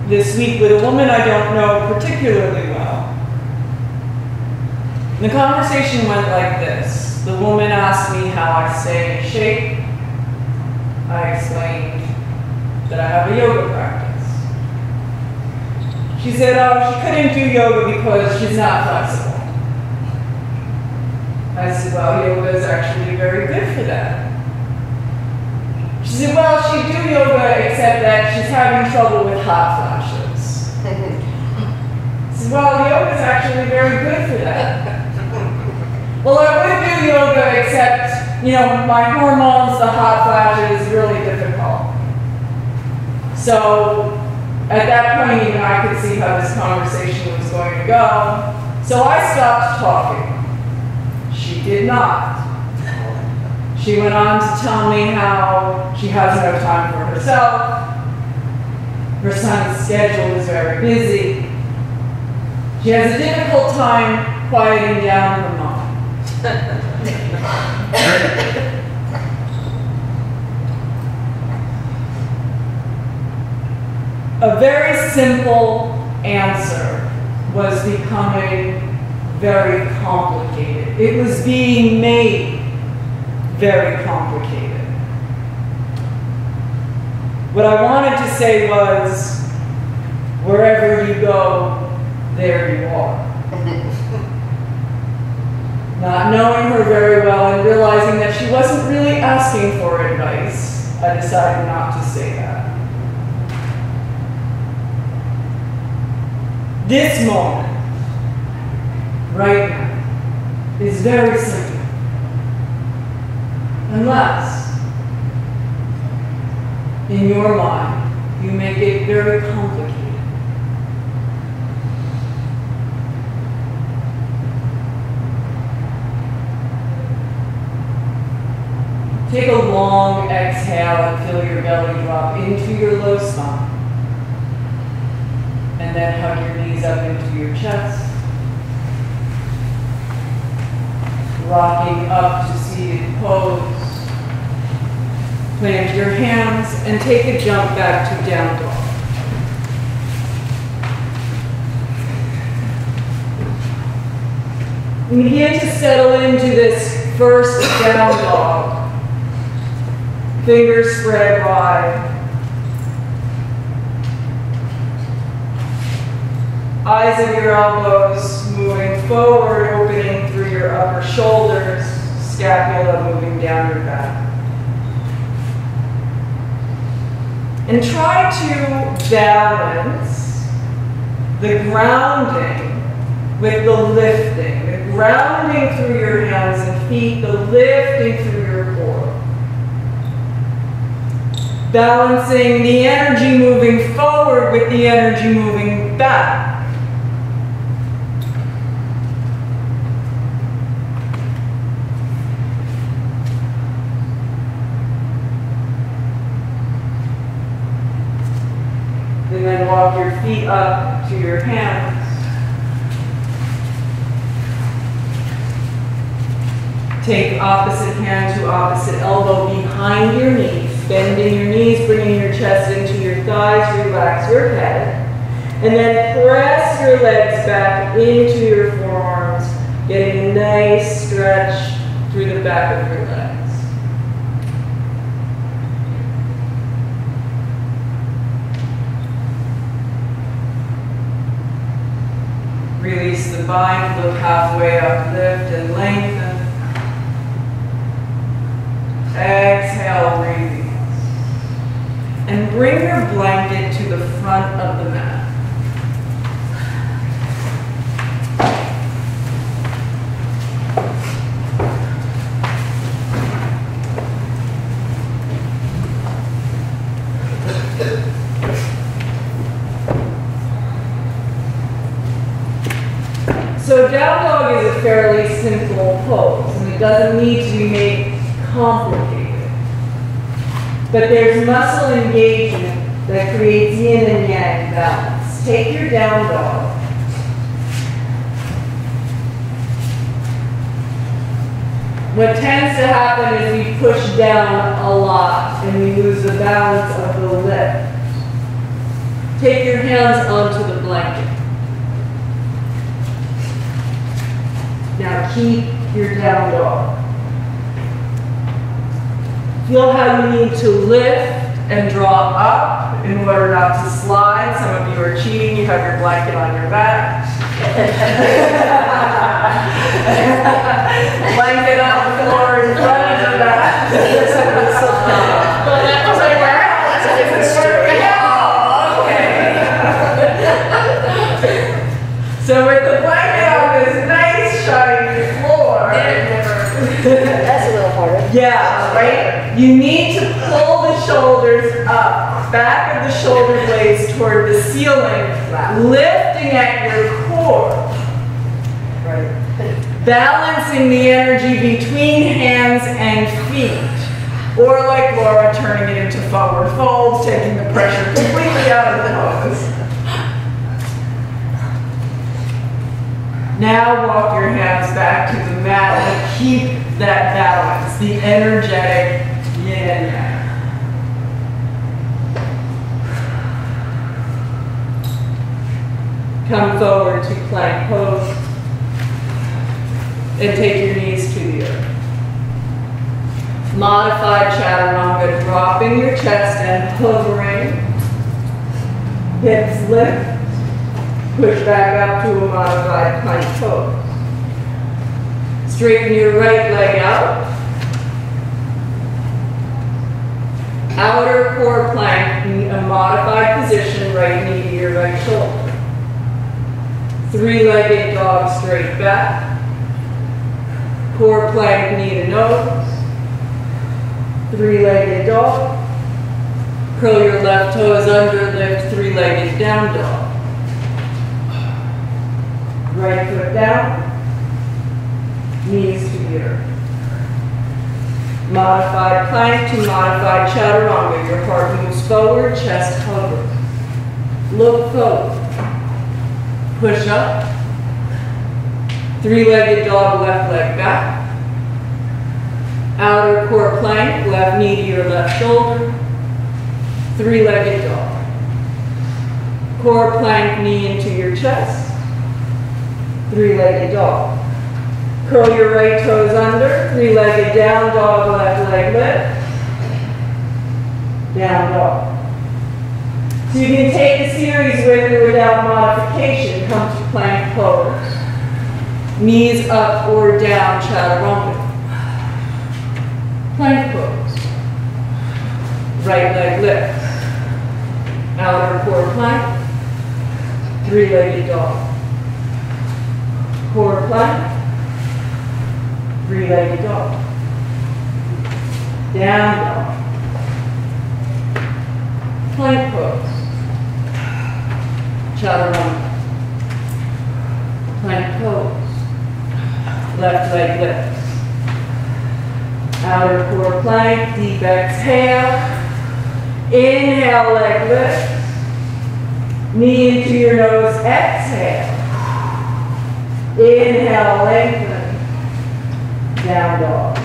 this week with a woman I don't know particularly well. And the conversation went like this. The woman asked me how I stay in shape. I explained that I have a yoga practice. She said, oh, she couldn't do yoga because she's not flexible. I said, well, yoga is actually very good for that. She said, well, she'd do yoga except that she's having trouble with hot flashes. I said, well, yoga is actually very good for that. Well, I would do yoga except, you know, my hormones, the hot flashes is really difficult. So at that point, even I could see how this conversation was going to go. So I stopped talking. She did not. She went on to tell me how she has no time for herself. Her son's schedule is very busy. She has a difficult time quieting down her mind. A very simple answer was becoming very complicated. It was being made very complicated. What I wanted to say was, wherever you go, there you are. Not knowing her very well and realizing that she wasn't really asking for advice, I decided not to say that. This moment, right now, is very simple. Unless, in your mind, you make it very complicated. Take a long exhale and feel your belly drop into your low spine. And then hug your knees up into your chest. Rocking up to seated pose. Plant your hands and take a jump back to down dog. And begin to settle into this first down dog. Fingers spread wide. Eyes of your elbows moving forward, opening through your upper shoulders, scapula moving down your back. And try to balance the grounding with the lifting. The grounding through your hands and feet, the lifting through your core. Balancing the energy moving forward with the energy moving back. And then walk your feet up to your hands. Take opposite hand to opposite elbow behind your knees. Bending your knees, bringing your chest into your thighs, relax your head. And then press your legs back into your forearms, getting a nice stretch through the back of your legs. Release the bind, look halfway up, lift and lengthen. Exhale, release. And bring your blanket to the front of the mat. So down dog is a fairly simple pose, and it doesn't need to be made complicated. But there's muscle engagement that creates yin and yang balance. Take your down dog. What tends to happen is we push down a lot and we lose the balance of the lift. Take your hands onto the blanket. Now keep your down dog. Feel how you need to lift and draw up in order not to slide. Some of you are cheating. You have your blanket on your back. Blanket on the floor in front of your back. Well, that was like, wow, that's a different story. So with the blanket on this nice shiny floor. That's a little harder. Yeah, right? You need to pull the shoulders up, back of the shoulder blades toward the ceiling, lifting at your core. Right. Balancing the energy between hands and feet. Or like Laura, turning it into forward folds, taking the pressure completely out of the pose. Now walk your hands back to the mat and keep that balance, the energetic yin and yang. Come forward to plank pose and take your knees to the earth. Modified chaturanga, dropping your chest and hovering. Hips lift. Push back up to a modified plank pose. Straighten your right leg out. Outer core plank, a modified position, right knee to your right shoulder. Three-legged dog, straight back. Core plank, knee to nose. Three-legged dog. Curl your left toes under, lift three-legged down dog. Right foot down, knees to the earth. Modified plank to modified chaturanga. Your heart moves forward, chest hovers. Look forward. Push up. Three-legged dog, left leg back. Outer core plank, left knee to your left shoulder. Three-legged dog. Core plank, knee into your chest. Three-legged dog. Curl your right toes under, three-legged down dog, left leg lift. Down dog. So you can take a series with or without modification. Come to plank pose. Knees up or down, chaturanga. Plank pose. Right leg lift. Outer core plank. Three-legged dog. Core plank. Three-legged dog. Down dog. Plank pose. Chaturanga. Plank pose. Left leg lifts. Outer core plank, deep exhale. Inhale, leg lift. Knee into your nose, exhale. Inhale, lengthen. Down dog.